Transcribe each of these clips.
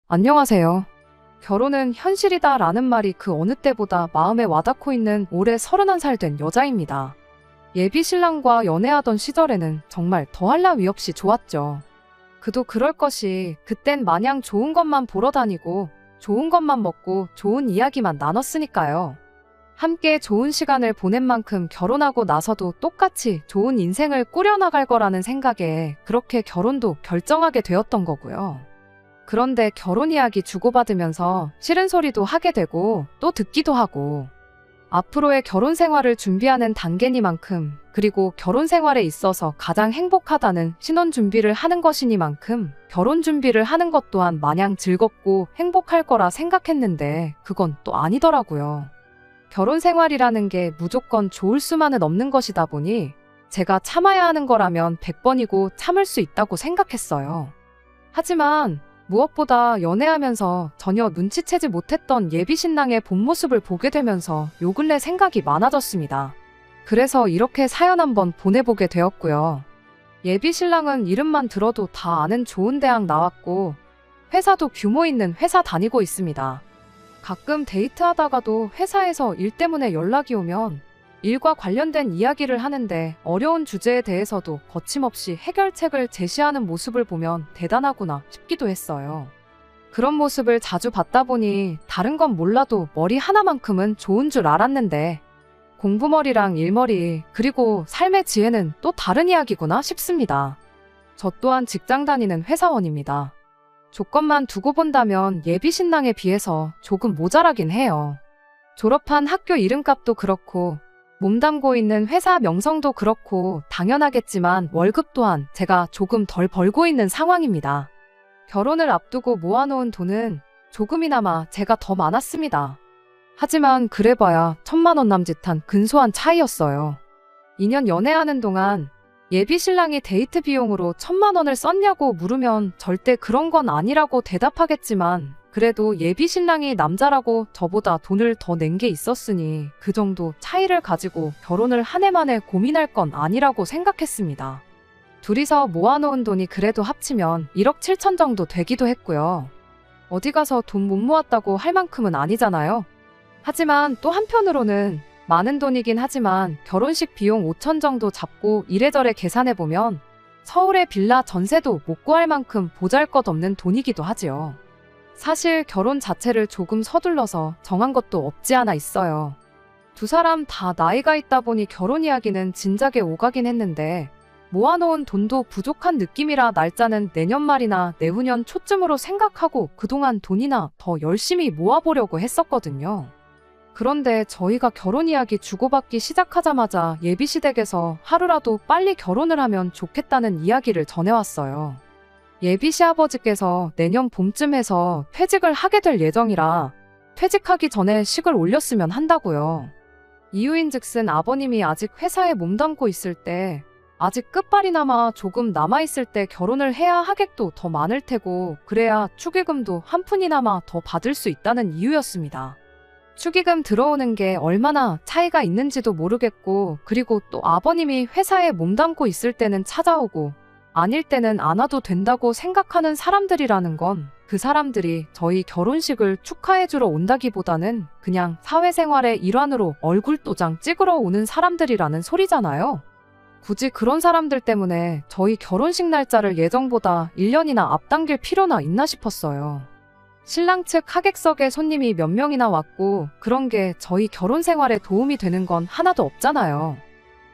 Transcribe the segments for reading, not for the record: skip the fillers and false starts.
안녕하세요. 결혼은 현실이다 라는 말이 그 어느 때보다 마음에 와닿고 있는 올해 31살 된 여자입니다. 예비 신랑과 연애하던 시절에는 정말 더할 나위 없이 좋았죠. 그도 그럴 것이 그땐 마냥 좋은 것만 보러 다니고 좋은 것만 먹고 좋은 이야기만 나눴으니까요. 함께 좋은 시간을 보낸 만큼 결혼하고 나서도 똑같이 좋은 인생을 꾸려나갈 거라는 생각에 그렇게 결혼도 결정하게 되었던 거고요. 그런데 결혼 이야기 주고받으면서 싫은 소리도 하게 되고 또 듣기도 하고 앞으로의 결혼 생활을 준비하는 단계니만큼 그리고 결혼 생활에 있어서 가장 행복하다는 신혼 준비를 하는 것이니만큼 결혼 준비를 하는 것 또한 마냥 즐겁고 행복할 거라 생각했는데 그건 또 아니더라고요. 결혼 생활이라는 게 무조건 좋을 수만은 없는 것이다 보니 제가 참아야 하는 거라면 100번이고 참을 수 있다고 생각했어요. 하지만 무엇보다 연애하면서 전혀 눈치채지 못했던 예비 신랑의 본 모습을 보게 되면서 요 근래 생각이 많아졌습니다. 그래서 이렇게 사연 한번 보내보게 되었고요. 예비 신랑은 이름만 들어도 다 아는 좋은 대학 나왔고 회사도 규모 있는 회사 다니고 있습니다. 가끔 데이트하다가도 회사에서 일 때문에 연락이 오면 일과 관련된 이야기를 하는데 어려운 주제에 대해서도 거침없이 해결책을 제시하는 모습을 보면 대단하구나 싶기도 했어요. 그런 모습을 자주 봤다 보니 다른 건 몰라도 머리 하나만큼은 좋은 줄 알았는데 공부머리랑 일머리 그리고 삶의 지혜는 또 다른 이야기구나 싶습니다. 저 또한 직장 다니는 회사원입니다. 조건만 두고 본다면 예비 신랑에 비해서 조금 모자라긴 해요. 졸업한 학교 이름값도 그렇고 몸담고 있는 회사 명성도 그렇고 당연하겠지만 월급 또한 제가 조금 덜 벌고 있는 상황입니다. 결혼을 앞두고 모아놓은 돈은 조금이나마 제가 더 많았습니다. 하지만 그래봐야 1,000만 원 남짓한 근소한 차이였어요. 2년 연애하는 동안 예비 신랑이 데이트 비용으로 1,000만 원을 썼냐고 물으면 절대 그런 건 아니라고 대답하겠지만 그래도 예비 신랑이 남자라고 저보다 돈을 더 낸 게 있었으니 그 정도 차이를 가지고 결혼을 한 해 만에 고민할 건 아니라고 생각했습니다. 둘이서 모아놓은 돈이 그래도 합치면 1억 7천 정도 되기도 했고요. 어디 가서 돈 못 모았다고 할 만큼은 아니잖아요. 하지만 또 한편으로는 많은 돈이긴 하지만 결혼식 비용 5천 정도 잡고 이래저래 계산해보면 서울의 빌라 전세도 못 구할 만큼 보잘것없는 돈이기도 하지요. 사실 결혼 자체를 조금 서둘러서 정한 것도 없지 않아 있어요. 두 사람 다 나이가 있다 보니 결혼 이야기는 진작에 오가긴 했는데 모아놓은 돈도 부족한 느낌이라 날짜는 내년 말이나 내후년 초쯤으로 생각하고 그동안 돈이나 더 열심히 모아보려고 했었거든요. 그런데 저희가 결혼 이야기 주고받기 시작하자마자 예비시댁에서 하루라도 빨리 결혼을 하면 좋겠다는 이야기를 전해왔어요. 예비 시아버지께서 내년 봄쯤 해서 퇴직을 하게 될 예정이라 퇴직하기 전에 식을 올렸으면 한다고요. 이유인즉슨 아버님이 아직 회사에 몸담고 있을 때 아직 끝발이나마 조금 남아있을 때 결혼을 해야 하객도 더 많을 테고 그래야 축의금도 한 푼이나마 더 받을 수 있다는 이유였습니다. 축의금 들어오는 게 얼마나 차이가 있는지도 모르겠고 그리고 또 아버님이 회사에 몸담고 있을 때는 찾아오고 아닐 때는 안 와도 된다고 생각하는 사람들이라는 건 그 사람들이 저희 결혼식을 축하해주러 온다기보다는 그냥 사회생활의 일환으로 얼굴도장 찍으러 오는 사람들이라는 소리잖아요. 굳이 그런 사람들 때문에 저희 결혼식 날짜를 예정보다 1년이나 앞당길 필요나 있나 싶었어요. 신랑 측 하객석에 손님이 몇 명이나 왔고 그런 게 저희 결혼 생활에 도움이 되는 건 하나도 없잖아요.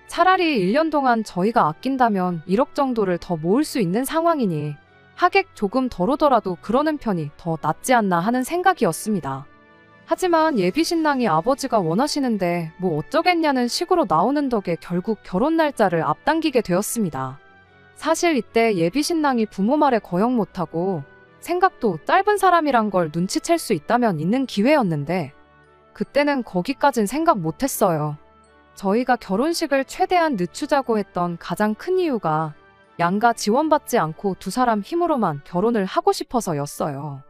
차라리 1년 동안 저희가 아낀다면 1억 정도를 더 모을 수 있는 상황이니 하객 조금 덜 오더라도 그러는 편이 더 낫지 않나 하는 생각이었습니다. 하지만 예비 신랑이 아버지가 원하시는데 뭐 어쩌겠냐는 식으로 나오는 덕에 결국 결혼 날짜를 앞당기게 되었습니다. 사실 이때 예비 신랑이 부모 말에 거역 못하고 생각도 짧은 사람이란 걸 눈치챌 수 있다면 있는 기회였는데 그때는 거기까진 생각 못했어요. 저희가 결혼식을 최대한 늦추자고 했던 가장 큰 이유가 양가 지원받지 않고 두 사람 힘으로만 결혼을 하고 싶어서였어요.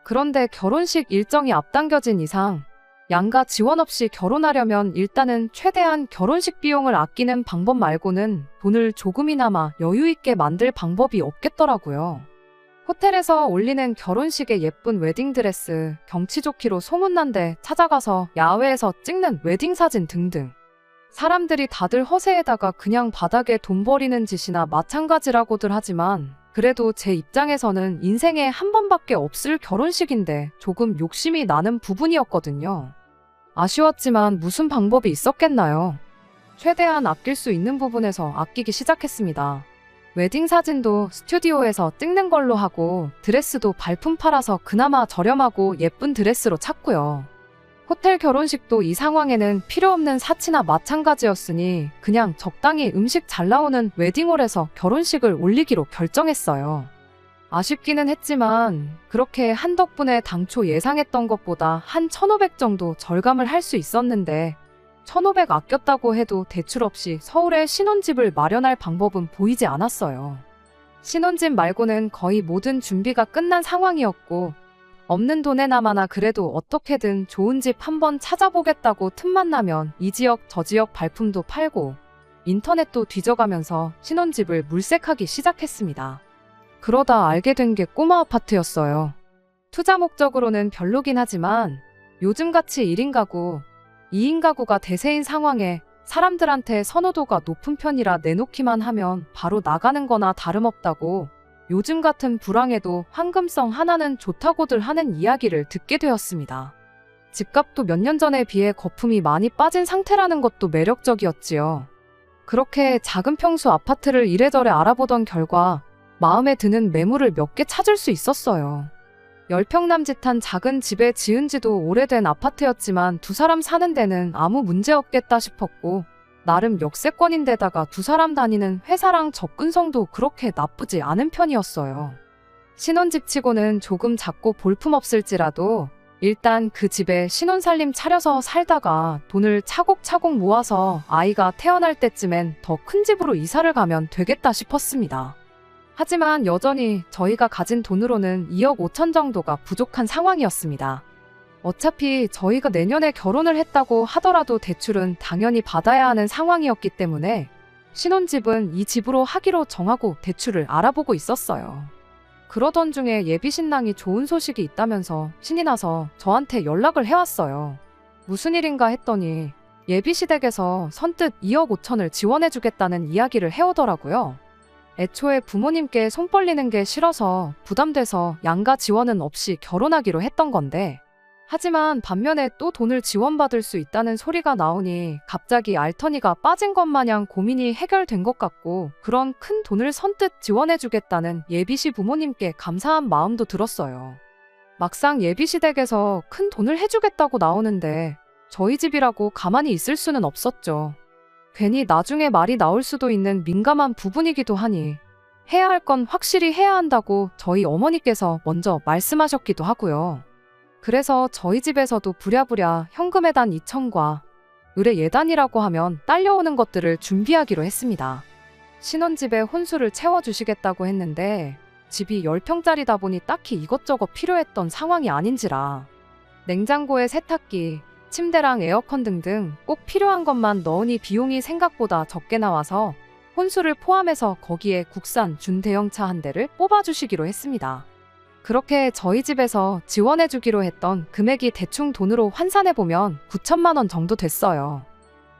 그런데 결혼식 일정이 앞당겨진 이상 양가 지원 없이 결혼하려면 일단은 최대한 결혼식 비용을 아끼는 방법 말고는 돈을 조금이나마 여유 있게 만들 방법이 없겠더라고요. 호텔에서 올리는 결혼식의 예쁜 웨딩드레스, 경치 좋기로 소문난 데 찾아가서 야외에서 찍는 웨딩사진 등등. 사람들이 다들 허세에다가 그냥 바닥에 돈 버리는 짓이나 마찬가지라고들 하지만 그래도 제 입장에서는 인생에 한 번밖에 없을 결혼식인데 조금 욕심이 나는 부분이었거든요. 아쉬웠지만 무슨 방법이 있었겠나요? 최대한 아낄 수 있는 부분에서 아끼기 시작했습니다. 웨딩 사진도 스튜디오에서 찍는 걸로 하고 드레스도 발품 팔아서 그나마 저렴하고 예쁜 드레스로 찾고요. 호텔 결혼식도 이 상황에는 필요 없는 사치나 마찬가지였으니 그냥 적당히 음식 잘 나오는 웨딩홀에서 결혼식을 올리기로 결정했어요. 아쉽기는 했지만 그렇게 한 덕분에 당초 예상했던 것보다 한 1,500 정도 절감을 할 수 있었는데 1,500 아꼈다고 해도 대출 없이 서울에 신혼집을 마련할 방법은 보이지 않았어요. 신혼집 말고는 거의 모든 준비가 끝난 상황이었고 없는 돈에나마나 그래도 어떻게든 좋은 집 한번 찾아보겠다고 틈만 나면 이 지역 저 지역 발품도 팔고 인터넷도 뒤져가면서 신혼집을 물색하기 시작했습니다. 그러다 알게 된 게 꼬마 아파트였어요. 투자 목적으로는 별로긴 하지만 요즘같이 1인 가구, 2인 가구가 대세인 상황에 사람들한테 선호도가 높은 편이라 내놓기만 하면 바로 나가는 거나 다름없다고 요즘 같은 불황에도 황금성 하나는 좋다고들 하는 이야기를 듣게 되었습니다. 집값도 몇 년 전에 비해 거품이 많이 빠진 상태라는 것도 매력적이었지요. 그렇게 작은 평수 아파트를 이래저래 알아보던 결과 마음에 드는 매물을 몇 개 찾을 수 있었어요. 10평 남짓한 작은 집에 지은 지도 오래된 아파트였지만 두 사람 사는 데는 아무 문제 없겠다 싶었고 나름 역세권인데다가 두 사람 다니는 회사랑 접근성도 그렇게 나쁘지 않은 편이었어요. 신혼집 치고는 조금 작고 볼품없을지라도 일단 그 집에 신혼살림 차려서 살다가 돈을 차곡차곡 모아서 아이가 태어날 때쯤엔 더 큰 집으로 이사를 가면 되겠다 싶었습니다. 하지만 여전히 저희가 가진 돈으로는 2억 5천 정도가 부족한 상황이었습니다. 어차피 저희가 내년에 결혼을 했다고 하더라도 대출은 당연히 받아야 하는 상황이었기 때문에 신혼집은 이 집으로 하기로 정하고 대출을 알아보고 있었어요. 그러던 중에 예비신랑이 좋은 소식이 있다면서 신이 나서 저한테 연락을 해왔어요. 무슨 일인가 했더니 예비시댁에서 선뜻 2억 5천을 지원해주겠다는 이야기를 해오더라고요. 애초에 부모님께 손 벌리는 게 싫어서 부담돼서 양가 지원은 없이 결혼하기로 했던 건데 하지만 반면에 또 돈을 지원받을 수 있다는 소리가 나오니 갑자기 알터니가 빠진 것 마냥 고민이 해결된 것 같고 그런 큰 돈을 선뜻 지원해주겠다는 예비시 부모님께 감사한 마음도 들었어요. 막상 예비시댁에서 큰 돈을 해주겠다고 나오는데 저희 집이라고 가만히 있을 수는 없었죠. 괜히 나중에 말이 나올 수도 있는 민감한 부분이기도 하니 해야 할 건 확실히 해야 한다고 저희 어머니께서 먼저 말씀하셨기도 하고요. 그래서 저희 집에서도 부랴부랴 현금에단 2천과 의뢰 예단이라고 하면 딸려오는 것들을 준비하기로 했습니다. 신혼집에 혼수를 채워주시겠다고 했는데 집이 10평짜리다 보니 딱히 이것저것 필요했던 상황이 아닌지라 냉장고에 세탁기, 침대랑 에어컨 등등 꼭 필요한 것만 넣으니 비용이 생각보다 적게 나와서 혼수를 포함해서 거기에 국산 준대형차 한 대를 뽑아주시기로 했습니다. 그렇게 저희 집에서 지원해주기로 했던 금액이 대충 돈으로 환산해보면 9천만 원 정도 됐어요.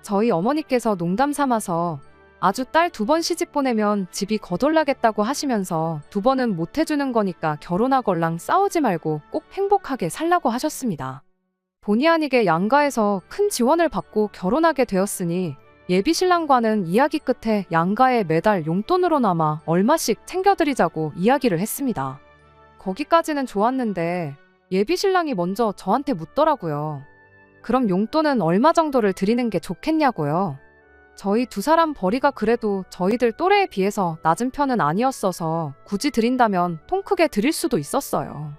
저희 어머니께서 농담 삼아서 아주 딸 2번 시집 보내면 집이 거덜나겠다고 하시면서 2번은 못 해주는 거니까 결혼하걸랑 싸우지 말고 꼭 행복하게 살라고 하셨습니다. 본의 아니게 양가에서 큰 지원을 받고 결혼하게 되었으니 예비신랑과는 이야기 끝에 양가에 매달 용돈으로나마 얼마씩 챙겨드리자고 이야기를 했습니다. 거기까지는 좋았는데 예비신랑이 먼저 저한테 묻더라고요. 그럼 용돈은 얼마 정도를 드리는 게 좋겠냐고요. 저희 두 사람 벌이가 그래도 저희들 또래에 비해서 낮은 편은 아니었어서 굳이 드린다면 통 크게 드릴 수도 있었어요.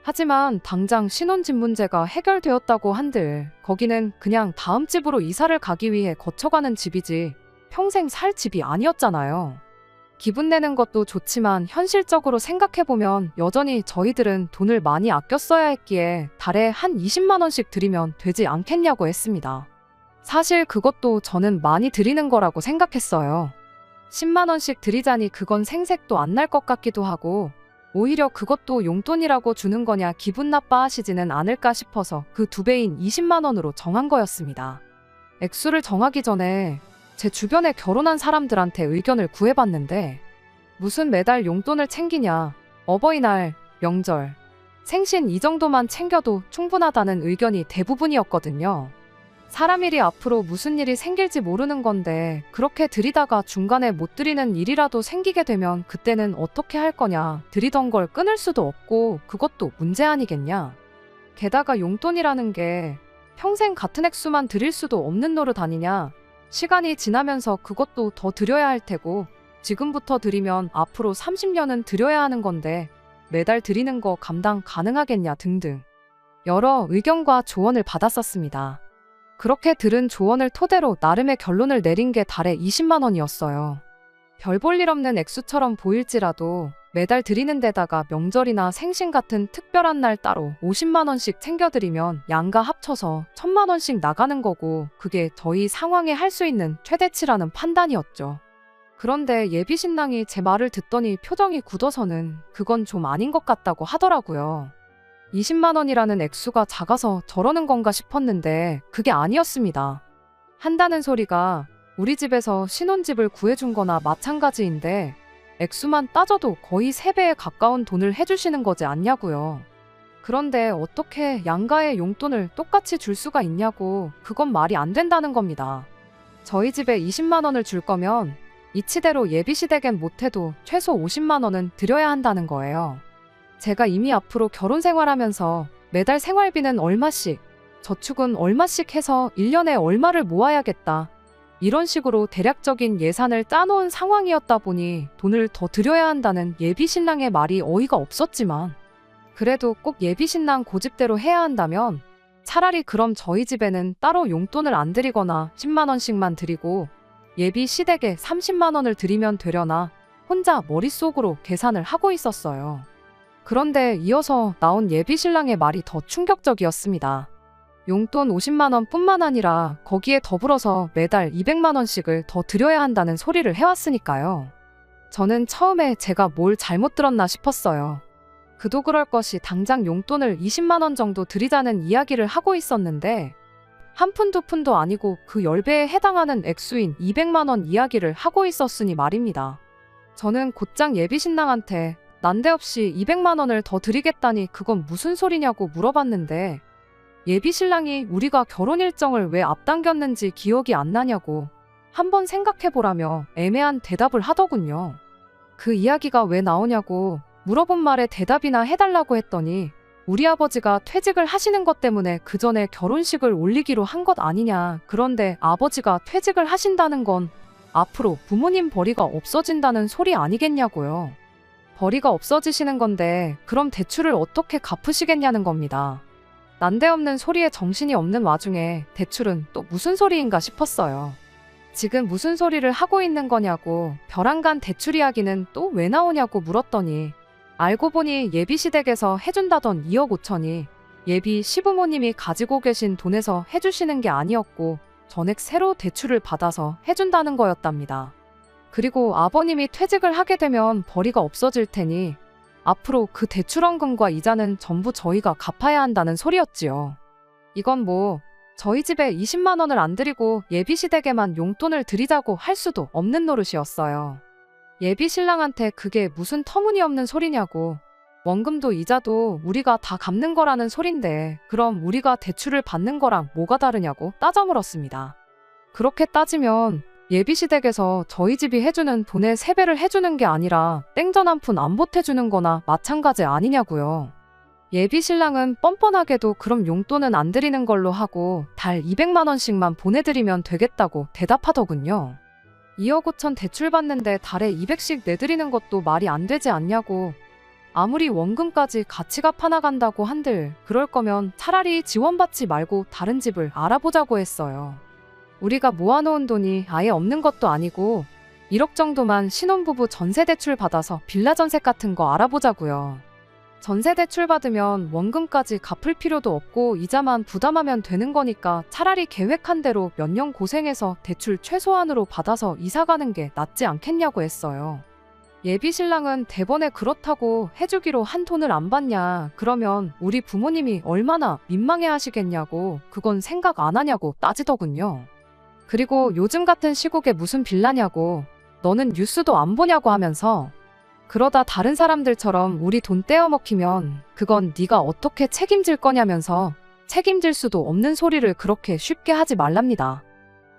하지만 당장 신혼집 문제가 해결되었다고 한들 거기는 그냥 다음 집으로 이사를 가기 위해 거쳐가는 집이지 평생 살 집이 아니었잖아요. 기분 내는 것도 좋지만 현실적으로 생각해보면 여전히 저희들은 돈을 많이 아껴 써야 했기에 달에 한 20만 원씩 드리면 되지 않겠냐고 했습니다. 사실 그것도 저는 많이 드리는 거라고 생각했어요. 10만 원씩 드리자니 그건 생색도 안 날 것 같기도 하고 오히려 그것도 용돈이라고 주는 거냐 기분 나빠하시지는 않을까 싶어서 그 2배인 20만 원으로 정한 거였습니다. 액수를 정하기 전에 제 주변에 결혼한 사람들한테 의견을 구해봤는데 무슨 매달 용돈을 챙기냐, 어버이날, 명절, 생신 이 정도만 챙겨도 충분하다는 의견이 대부분이었거든요. 사람 일이 앞으로 무슨 일이 생길지 모르는 건데 그렇게 들이다가 중간에 못 드리는 일이라도 생기게 되면 그때는 어떻게 할 거냐, 드리던 걸 끊을 수도 없고 그것도 문제 아니겠냐. 게다가 용돈이라는 게 평생 같은 액수만 드릴 수도 없는 노릇 아니냐. 시간이 지나면서 그것도 더 드려야 할 테고 지금부터 드리면 앞으로 30년은 드려야 하는 건데 매달 드리는 거 감당 가능하겠냐 등등 여러 의견과 조언을 받았었습니다. 그렇게 들은 조언을 토대로 나름의 결론을 내린 게 달에 20만 원이었어요. 별 볼 일 없는 액수처럼 보일지라도 매달 드리는 데다가 명절이나 생신 같은 특별한 날 따로 50만 원씩 챙겨드리면 양가 합쳐서 1000만 원씩 나가는 거고 그게 저희 상황에 할 수 있는 최대치라는 판단이었죠. 그런데 예비 신랑이 제 말을 듣더니 표정이 굳어서는 그건 좀 아닌 것 같다고 하더라고요. 20만 원이라는 액수가 작아서 저러는 건가 싶었는데 그게 아니었습니다. 한다는 소리가 우리 집에서 신혼집을 구해준 거나 마찬가지인데 액수만 따져도 거의 3배에 가까운 돈을 해주시는 거지 않냐고요. 그런데 어떻게 양가의 용돈을 똑같이 줄 수가 있냐고, 그건 말이 안 된다는 겁니다. 저희 집에 20만 원을 줄 거면 이치대로 예비시댁엔 못해도 최소 50만 원은 드려야 한다는 거예요. 제가 이미 앞으로 결혼 생활하면서 매달 생활비는 얼마씩, 저축은 얼마씩 해서 1년에 얼마를 모아야겠다. 이런 식으로 대략적인 예산을 짜놓은 상황이었다 보니 돈을 더 드려야 한다는 예비신랑의 말이 어이가 없었지만 그래도 꼭 예비신랑 고집대로 해야 한다면 차라리 그럼 저희 집에는 따로 용돈을 안 드리거나 10만 원씩만 드리고 예비시댁에 30만 원을 드리면 되려나 혼자 머릿속으로 계산을 하고 있었어요. 그런데 이어서 나온 예비신랑의 말이 더 충격적이었습니다. 용돈 50만 원 뿐만 아니라 거기에 더불어서 매달 200만 원씩을 더 드려야 한다는 소리를 해왔으니까요. 저는 처음에 제가 뭘 잘못 들었나 싶었어요. 그도 그럴 것이 당장 용돈을 20만 원 정도 드리자는 이야기를 하고 있었는데 한 푼 두 푼도 아니고 그 10배에 해당하는 액수인 200만 원 이야기를 하고 있었으니 말입니다. 저는 곧장 예비신랑한테 난데없이 200만 원을 더 드리겠다니 그건 무슨 소리냐고 물어봤는데 예비신랑이 우리가 결혼 일정을 왜 앞당겼는지 기억이 안 나냐고 한번 생각해보라며 애매한 대답을 하더군요. 그 이야기가 왜 나오냐고 물어본 말에 대답이나 해달라고 했더니 우리 아버지가 퇴직을 하시는 것 때문에 그 전에 결혼식을 올리기로 한 것 아니냐. 그런데 아버지가 퇴직을 하신다는 건 앞으로 부모님 벌이가 없어진다는 소리 아니겠냐고요. 벌이가 없어지시는 건데 그럼 대출을 어떻게 갚으시겠냐는 겁니다. 난데없는 소리에 정신이 없는 와중에 대출은 또 무슨 소리인가 싶었어요. 지금 무슨 소리를 하고 있는 거냐고 벼랑간 대출 이야기는 또 왜 나오냐고 물었더니 알고 보니 예비시댁에서 해준다던 2억 5천이 예비 시부모님이 가지고 계신 돈에서 해주시는 게 아니었고 전액 새로 대출을 받아서 해준다는 거였답니다. 그리고 아버님이 퇴직을 하게 되면 벌이가 없어질 테니 앞으로 그 대출원금과 이자는 전부 저희가 갚아야 한다는 소리였지요. 이건 뭐 저희 집에 20만 원을 안 드리고 예비시댁에만 용돈을 드리자고 할 수도 없는 노릇이었어요. 예비신랑한테 그게 무슨 터무니없는 소리냐고 원금도 이자도 우리가 다 갚는 거라는 소린데 그럼 우리가 대출을 받는 거랑 뭐가 다르냐고 따져 물었습니다. 그렇게 따지면 예비시댁에서 저희 집이 해주는 돈의 3배를 해주는 게 아니라 땡전 한 푼 안 보태주는 거나 마찬가지 아니냐고요. 예비신랑은 뻔뻔하게도 그럼 용돈은 안 드리는 걸로 하고 달 200만 원씩만 보내드리면 되겠다고 대답하더군요. 2억 5천 대출 받는데 달에 200씩 내드리는 것도 말이 안 되지 않냐고. 아무리 원금까지 같이 갚아나간다고 한들 그럴 거면 차라리 지원받지 말고 다른 집을 알아보자고 했어요. 우리가 모아놓은 돈이 아예 없는 것도 아니고 1억 정도만 신혼부부 전세대출 받아서 빌라 전셋 같은 거 알아보자고요. 전세대출 받으면 원금까지 갚을 필요도 없고 이자만 부담하면 되는 거니까 차라리 계획한 대로 몇 년 고생해서 대출 최소한으로 받아서 이사 가는 게 낫지 않겠냐고 했어요. 예비 신랑은 대번에 그렇다고 해주기로 한 돈을 안 받냐, 그러면 우리 부모님이 얼마나 민망해 하시겠냐고, 그건 생각 안 하냐고 따지더군요. 그리고 요즘 같은 시국에 무슨 빌라냐고, 너는 뉴스도 안 보냐고 하면서, 그러다 다른 사람들처럼 우리 돈 떼어먹히면 그건 네가 어떻게 책임질 거냐면서 책임질 수도 없는 소리를 그렇게 쉽게 하지 말랍니다.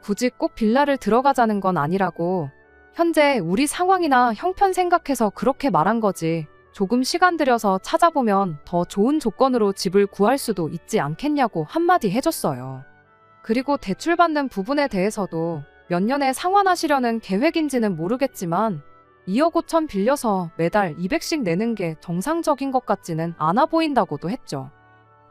굳이 꼭 빌라를 들어가자는 건 아니라고, 현재 우리 상황이나 형편 생각해서 그렇게 말한 거지, 조금 시간 들여서 찾아보면 더 좋은 조건으로 집을 구할 수도 있지 않겠냐고 한마디 해줬어요. 그리고 대출받는 부분에 대해서도 몇 년에 상환하시려는 계획인지는 모르겠지만 2억 5천 빌려서 매달 200씩 내는 게 정상적인 것 같지는 않아 보인다고도 했죠.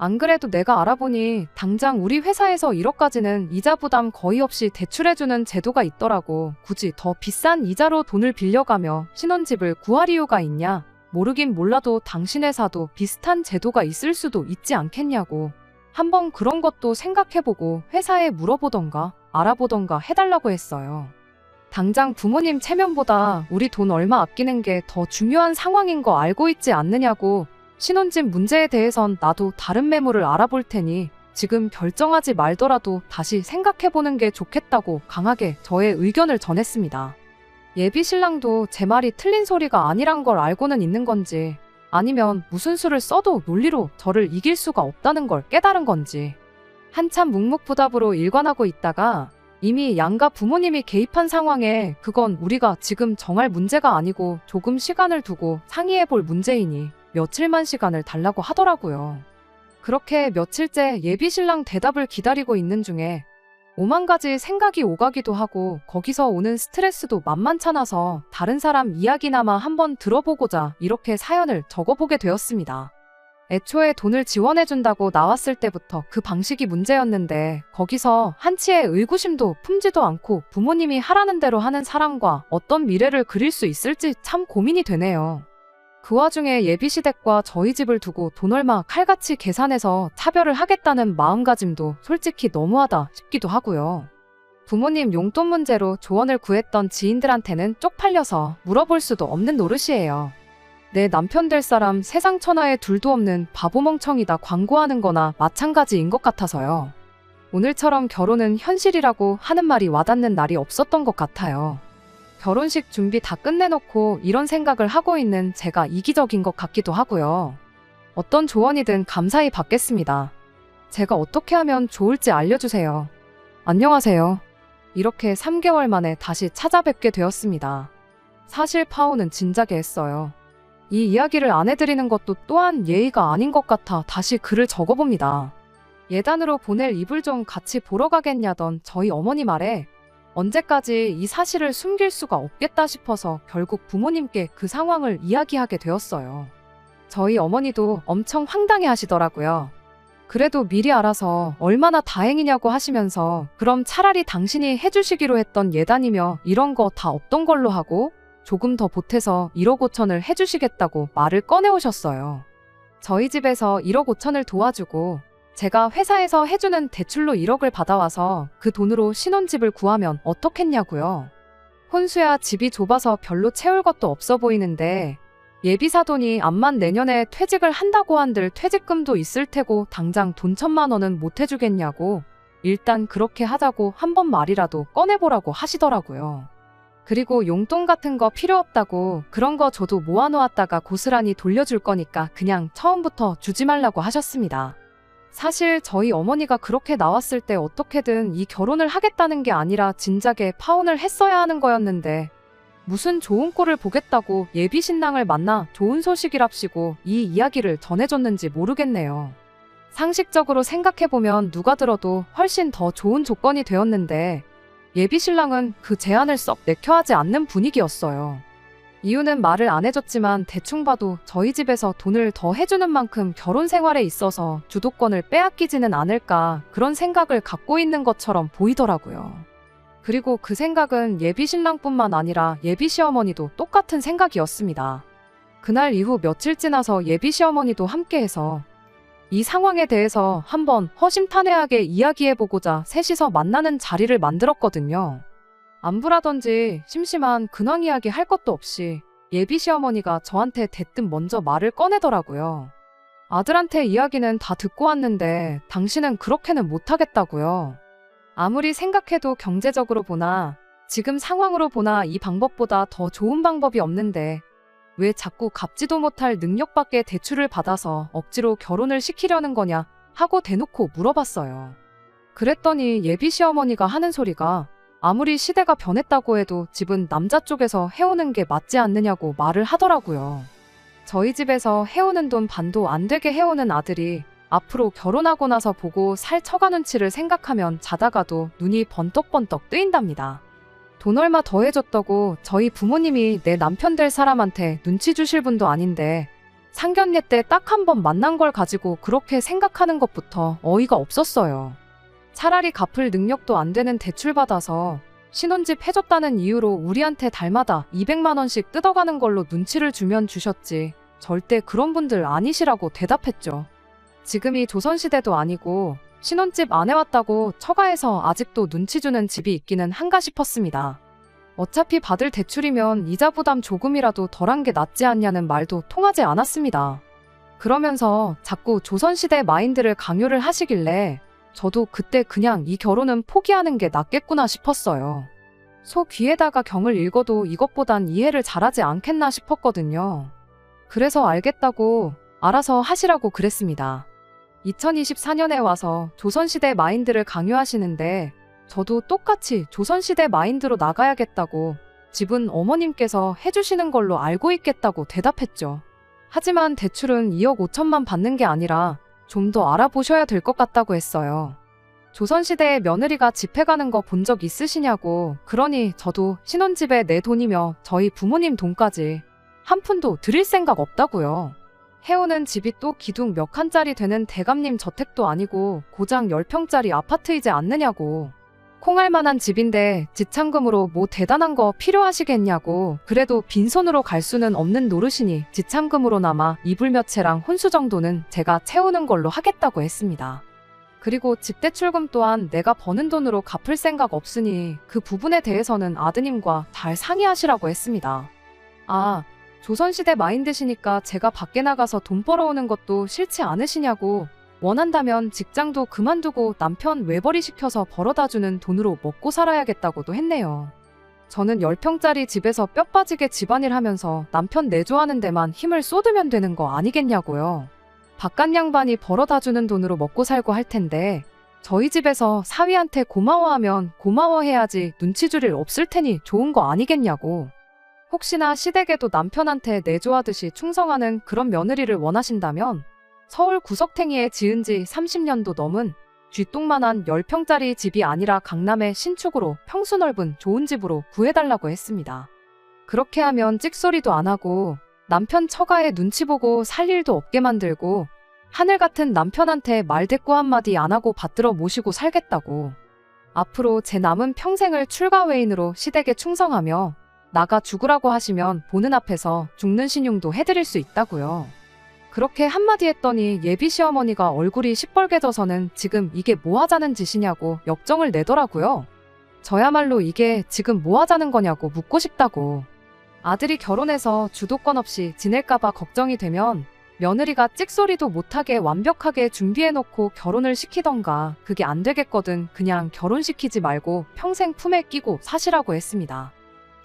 안 그래도 내가 알아보니 당장 우리 회사에서 1억까지는 이자 부담 거의 없이 대출해주는 제도가 있더라고. 굳이 더 비싼 이자로 돈을 빌려가며 신혼집을 구할 이유가 있냐? 모르긴 몰라도 당신 회사도 비슷한 제도가 있을 수도 있지 않겠냐고. 한번 그런 것도 생각해보고 회사에 물어보던가 알아보던가 해달라고 했어요. 당장 부모님 체면보다 우리 돈 얼마 아끼는 게 더 중요한 상황인 거 알고 있지 않느냐고. 신혼집 문제에 대해선 나도 다른 매물을 알아볼 테니 지금 결정하지 말더라도 다시 생각해보는 게 좋겠다고 강하게 저의 의견을 전했습니다. 예비 신랑도 제 말이 틀린 소리가 아니란 걸 알고는 있는 건지, 아니면 무슨 수를 써도 논리로 저를 이길 수가 없다는 걸 깨달은 건지, 한참 묵묵부답으로 일관하고 있다가 이미 양가 부모님이 개입한 상황에 그건 우리가 지금 정할 문제가 아니고 조금 시간을 두고 상의해볼 문제이니 며칠만 시간을 달라고 하더라고요. 그렇게 며칠째 예비 신랑 대답을 기다리고 있는 중에 오만 가지 생각이 오가기도 하고 거기서 오는 스트레스도 만만찮아서 다른 사람 이야기나마 한번 들어보고자 이렇게 사연을 적어보게 되었습니다. 애초에 돈을 지원해준다고 나왔을 때부터 그 방식이 문제였는데 거기서 한치의 의구심도 품지도 않고 부모님이 하라는 대로 하는 사람과 어떤 미래를 그릴 수 있을지 참 고민이 되네요. 그 와중에 예비시댁과 저희 집을 두고 돈 얼마 칼같이 계산해서 차별을 하겠다는 마음가짐도 솔직히 너무하다 싶기도 하고요. 부모님 용돈 문제로 조언을 구했던 지인들한테는 쪽팔려서 물어볼 수도 없는 노릇이에요. 내 남편 될 사람 세상 천하에 둘도 없는 바보멍청이다 광고하는 거나 마찬가지인 것 같아서요. 오늘처럼 결혼은 현실이라고 하는 말이 와닿는 날이 없었던 것 같아요. 결혼식 준비 다 끝내놓고 이런 생각을 하고 있는 제가 이기적인 것 같기도 하고요. 어떤 조언이든 감사히 받겠습니다. 제가 어떻게 하면 좋을지 알려주세요. 안녕하세요. 이렇게 3개월 만에 다시 찾아뵙게 되었습니다. 사실 파오는 진작에 했어요. 이 이야기를 안 해드리는 것도 또한 예의가 아닌 것 같아 다시 글을 적어봅니다. 예단으로 보낼 이불 좀 같이 보러 가겠냐던 저희 어머니 말에 언제까지 이 사실을 숨길 수가 없겠다 싶어서 결국 부모님께 그 상황을 이야기하게 되었어요. 저희 어머니도 엄청 황당해 하시더라고요. 그래도 미리 알아서 얼마나 다행이냐고 하시면서 그럼 차라리 당신이 해주시기로 했던 예단이며 이런 거 다 없던 걸로 하고 조금 더 보태서 1억 5천을 해주시겠다고 말을 꺼내오셨어요. 저희 집에서 1억 5천을 도와주고 제가 회사에서 해주는 대출로 1억을 받아와서 그 돈으로 신혼집을 구하면 어떻겠냐고요. 혼수야 집이 좁아서 별로 채울 것도 없어 보이는데 예비사돈이 암만 내년에 퇴직을 한다고 한들 퇴직금도 있을 테고 당장 돈 1,000만 원은 못 해주겠냐고 일단 그렇게 하자고 한 번 말이라도 꺼내보라고 하시더라고요. 그리고 용돈 같은 거 필요 없다고 그런 거 저도 모아놓았다가 고스란히 돌려줄 거니까 그냥 처음부터 주지 말라고 하셨습니다. 사실 저희 어머니가 그렇게 나왔을 때 어떻게든 이 결혼을 하겠다는 게 아니라 진작에 파혼을 했어야 하는 거였는데 무슨 좋은 꼴을 보겠다고 예비 신랑을 만나 좋은 소식이랍시고 이 이야기를 전해줬는지 모르겠네요. 상식적으로 생각해보면 누가 들어도 훨씬 더 좋은 조건이 되었는데 예비 신랑은 그 제안을 썩 내켜하지 않는 분위기였어요. 이유는 말을 안 해줬지만 대충 봐도 저희 집에서 돈을 더 해주는 만큼 결혼 생활에 있어서 주도권을 빼앗기지는 않을까 그런 생각을 갖고 있는 것처럼 보이더라고요. 그리고 그 생각은 예비 신랑뿐만 아니라 예비 시어머니도 똑같은 생각이었습니다. 그날 이후 며칠 지나서 예비 시어머니도 함께해서 이 상황에 대해서 한번 허심탄회하게 이야기해보고자 셋이서 만나는 자리를 만들었거든요. 안부라든지 심심한 근황 이야기 할 것도 없이 예비 시어머니가 저한테 대뜸 먼저 말을 꺼내더라고요. 아들한테 이야기는 다 듣고 왔는데 당신은 그렇게는 못하겠다고요. 아무리 생각해도 경제적으로 보나 지금 상황으로 보나 이 방법보다 더 좋은 방법이 없는데 왜 자꾸 갚지도 못할 능력밖에 대출을 받아서 억지로 결혼을 시키려는 거냐 하고 대놓고 물어봤어요. 그랬더니 예비 시어머니가 하는 소리가 아무리 시대가 변했다고 해도 집은 남자 쪽에서 해오는 게 맞지 않느냐고 말을 하더라고요. 저희 집에서 해오는 돈 반도 안 되게 해오는 아들이 앞으로 결혼하고 나서 보고 살 처가 눈치를 생각하면 자다가도 눈이 번떡번떡 뜨인답니다. 돈 얼마 더 해줬다고 저희 부모님이 내 남편 될 사람한테 눈치 주실 분도 아닌데 상견례 때 딱 한 번 만난 걸 가지고 그렇게 생각하는 것부터 어이가 없었어요. 차라리 갚을 능력도 안 되는 대출 받아서 신혼집 해줬다는 이유로 우리한테 달마다 200만 원씩 뜯어가는 걸로 눈치를 주면 주셨지 절대 그런 분들 아니시라고 대답했죠. 지금이 조선시대도 아니고 신혼집 안 해왔다고 처가에서 아직도 눈치 주는 집이 있기는 한가 싶었습니다. 어차피 받을 대출이면 이자 부담 조금이라도 덜한 게 낫지 않냐는 말도 통하지 않았습니다. 그러면서 자꾸 조선시대 마인드를 강요를 하시길래 저도 그때 그냥 이 결혼은 포기하는 게 낫겠구나 싶었어요. 소 귀에다가 경을 읽어도 이것보단 이해를 잘하지 않겠나 싶었거든요. 그래서 알겠다고 알아서 하시라고 그랬습니다. 2024년에 와서 조선시대 마인드를 강요하시는데 저도 똑같이 조선시대 마인드로 나가야겠다고 집은 어머님께서 해주시는 걸로 알고 있겠다고 대답했죠. 하지만 대출은 2억 5천만 받는 게 아니라 좀 더 알아보셔야 될 것 같다고 했어요. 조선시대에 며느리가 집해 가는 거 본 적 있으시냐고. 그러니 저도 신혼집에 내 돈이며 저희 부모님 돈까지 한 푼도 드릴 생각 없다고요. 해오는 집이 또 기둥 몇 칸짜리 되는 대감님 저택도 아니고 고장 10평짜리 아파트이지 않느냐고. 콩할 만한 집인데 지참금으로 뭐 대단한 거 필요하시겠냐고. 그래도 빈손으로 갈 수는 없는 노릇이니 지참금으로나마 이불 몇 채랑 혼수 정도는 제가 채우는 걸로 하겠다고 했습니다. 그리고 집대출금 또한 내가 버는 돈으로 갚을 생각 없으니 그 부분에 대해서는 아드님과 잘 상의하시라고 했습니다. 아, 조선시대 마인드시니까 제가 밖에 나가서 돈 벌어오는 것도 싫지 않으시냐고. 원한다면 직장도 그만두고 남편 외벌이 시켜서 벌어다주는 돈으로 먹고 살아야겠다고도 했네요. 저는 10평짜리 집에서 뼈 빠지게 집안일 하면서 남편 내조하는 데만 힘을 쏟으면 되는 거 아니겠냐고요. 바깥 양반이 벌어다주는 돈으로 먹고 살고 할 텐데 저희 집에서 사위한테 고마워하면 고마워해야지 눈치 줄 일 없을 테니 좋은 거 아니겠냐고. 혹시나 시댁에도 남편한테 내조하듯이 충성하는 그런 며느리를 원하신다면 서울 구석탱이에 지은 지 30년도 넘은 쥐똥만한 10평짜리 집이 아니라 강남의 신축으로 평수 넓은 좋은 집으로 구해달라고 했습니다. 그렇게 하면 찍소리도 안 하고 남편 처가에 눈치 보고 살 일도 없게 만들고 하늘 같은 남편한테 말대꾸 한마디 안 하고 받들어 모시고 살겠다고. 앞으로 제 남은 평생을 출가 외인으로 시댁에 충성하며 나가 죽으라고 하시면 보는 앞에서 죽는 신용도 해드릴 수 있다고요. 그렇게 한마디 했더니 예비 시어머니가 얼굴이 시뻘개져서는 지금 이게 뭐 하자는 짓이냐고 역정을 내더라고요. 저야말로 이게 지금 뭐 하자는 거냐고 묻고 싶다고. 아들이 결혼해서 주도권 없이 지낼까봐 걱정이 되면 며느리가 찍소리도 못하게 완벽하게 준비해놓고 결혼을 시키던가. 그게 안 되겠거든 그냥 결혼시키지 말고 평생 품에 끼고 사시라고 했습니다.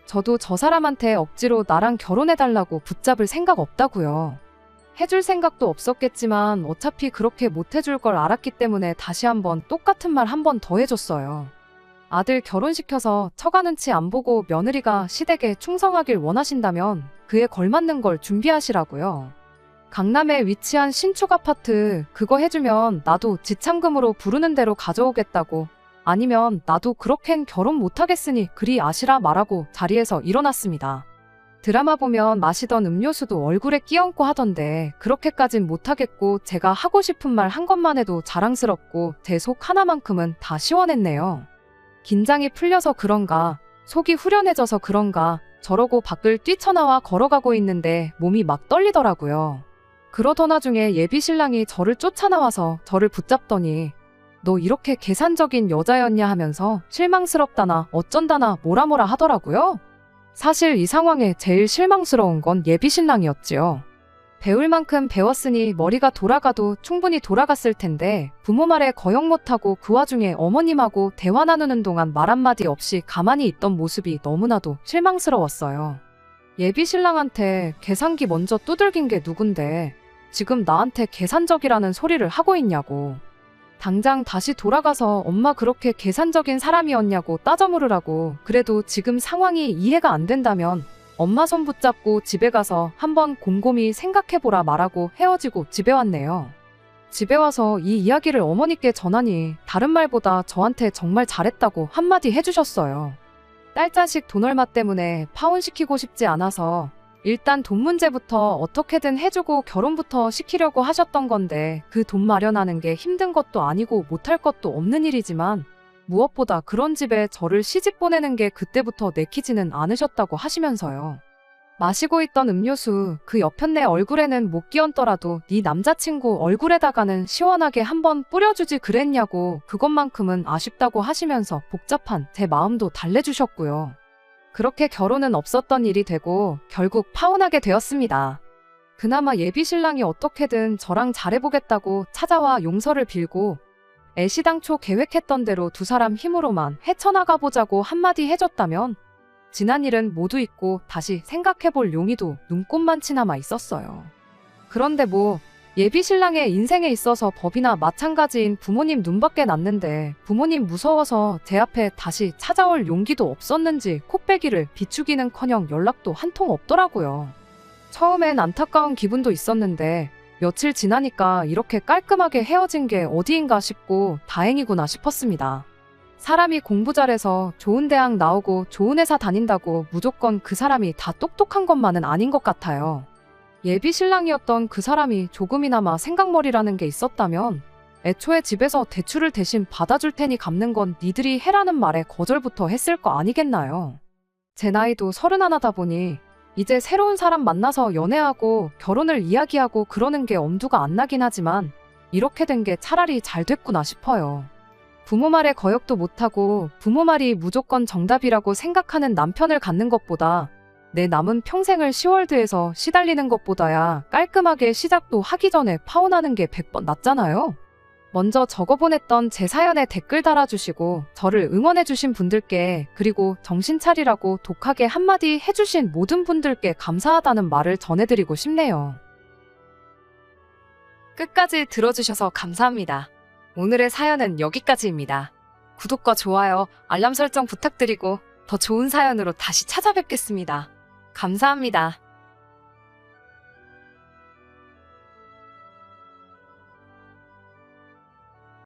저도 저 사람한테 억지로 나랑 결혼해달라고 붙잡을 생각 없다고요. 해줄 생각도 없었겠지만 어차피 그렇게 못해줄 걸 알았기 때문에 다시 한번 똑같은 말 한 번 더 해줬어요. 아들 결혼시켜서 처가 눈치 안 보고 며느리가 시댁에 충성하길 원하신다면 그에 걸맞는 걸 준비하시라고요. 강남에 위치한 신축 아파트 그거 해주면 나도 지참금으로 부르는 대로 가져오겠다고. 아니면 나도 그렇겐 결혼 못하겠으니 그리 아시라 말하고 자리에서 일어났습니다. 드라마 보면 마시던 음료수도 얼굴에 끼얹고 하던데 그렇게까진 못하겠고 제가 하고 싶은 말 한 것만 해도 자랑스럽고 제 속 하나만큼은 다 시원했네요. 긴장이 풀려서 그런가 속이 후련해져서 그런가 저러고 밖을 뛰쳐나와 걸어가고 있는데 몸이 막 떨리더라고요. 그러던 와중에 예비 신랑이 저를 쫓아나와서 저를 붙잡더니 너 이렇게 계산적인 여자였냐 하면서 실망스럽다나 어쩐다나 뭐라 하더라고요. 사실 이 상황에 제일 실망스러운 건 예비신랑이었지요. 배울 만큼 배웠으니 머리가 돌아가도 충분히 돌아갔을 텐데 부모 말에 거역 못하고 그 와중에 어머님하고 대화 나누는 동안 말 한마디 없이 가만히 있던 모습이 너무나도 실망스러웠어요. 예비신랑한테 계산기 먼저 두들긴 게 누군데 지금 나한테 계산적이라는 소리를 하고 있냐고. 당장 다시 돌아가서 엄마 그렇게 계산적인 사람이었냐고 따져 물으라고. 그래도 지금 상황이 이해가 안 된다면 엄마 손 붙잡고 집에 가서 한번 곰곰이 생각해보라 말하고 헤어지고 집에 왔네요. 집에 와서 이 이야기를 어머니께 전하니 다른 말보다 저한테 정말 잘했다고 한마디 해주셨어요. 딸 자식 돈 얼마 때문에 파혼시키고 싶지 않아서 일단 돈 문제부터 어떻게든 해주고 결혼부터 시키려고 하셨던 건데 그 돈 마련하는 게 힘든 것도 아니고 못할 것도 없는 일이지만 무엇보다 그런 집에 저를 시집 보내는 게 그때부터 내키지는 않으셨다고 하시면서요. 마시고 있던 음료수 그 옆편내 얼굴에는 못 끼얹더라도 네 남자친구 얼굴에다가는 시원하게 한번 뿌려주지 그랬냐고 그것만큼은 아쉽다고 하시면서 복잡한 제 마음도 달래주셨고요. 그렇게 결혼은 없었던 일이 되고 결국 파혼하게 되었습니다. 그나마 예비신랑이 어떻게든 저랑 잘해보겠다고 찾아와 용서를 빌고 애시당초 계획했던 대로 두 사람 힘으로만 헤쳐나가보자고 한마디 해줬다면 지난 일은 모두 잊고 다시 생각해볼 용의도 눈꼽만치 남아 있었어요. 그런데 뭐 예비신랑의 인생에 있어서 법이나 마찬가지인 부모님 눈밖에 났는데 부모님 무서워서 제 앞에 다시 찾아올 용기도 없었는지 코빼기를 비추기는커녕 연락도 한 통 없더라고요. 처음엔 안타까운 기분도 있었는데 며칠 지나니까 이렇게 깔끔하게 헤어진 게 어디인가 싶고 다행이구나 싶었습니다. 사람이 공부 잘해서 좋은 대학 나오고 좋은 회사 다닌다고 무조건 그 사람이 다 똑똑한 것만은 아닌 것 같아요. 예비신랑이었던 그 사람이 조금이나마 생각머리라는 게 있었다면 애초에 집에서 대출을 대신 받아줄 테니 갚는 건 니들이 해라는 말에 거절부터 했을 거 아니겠나요? 제 나이도 31다 보니 이제 새로운 사람 만나서 연애하고 결혼을 이야기하고 그러는 게 엄두가 안 나긴 하지만 이렇게 된 게 차라리 잘 됐구나 싶어요. 부모 말에 거역도 못하고 부모 말이 무조건 정답이라고 생각하는 남편을 갖는 것보다 내 남은 평생을 시월드에서 시달리는 것보다야 깔끔하게 시작도 하기 전에 파혼하는 게 100번 낫잖아요. 먼저 적어보냈던 제 사연에 댓글 달아주시고 저를 응원해주신 분들께 그리고 정신 차리라고 독하게 한마디 해주신 모든 분들께 감사하다는 말을 전해드리고 싶네요. 끝까지 들어주셔서 감사합니다. 오늘의 사연은 여기까지입니다. 구독과 좋아요, 알람 설정 부탁드리고 더 좋은 사연으로 다시 찾아뵙겠습니다. 감사합니다.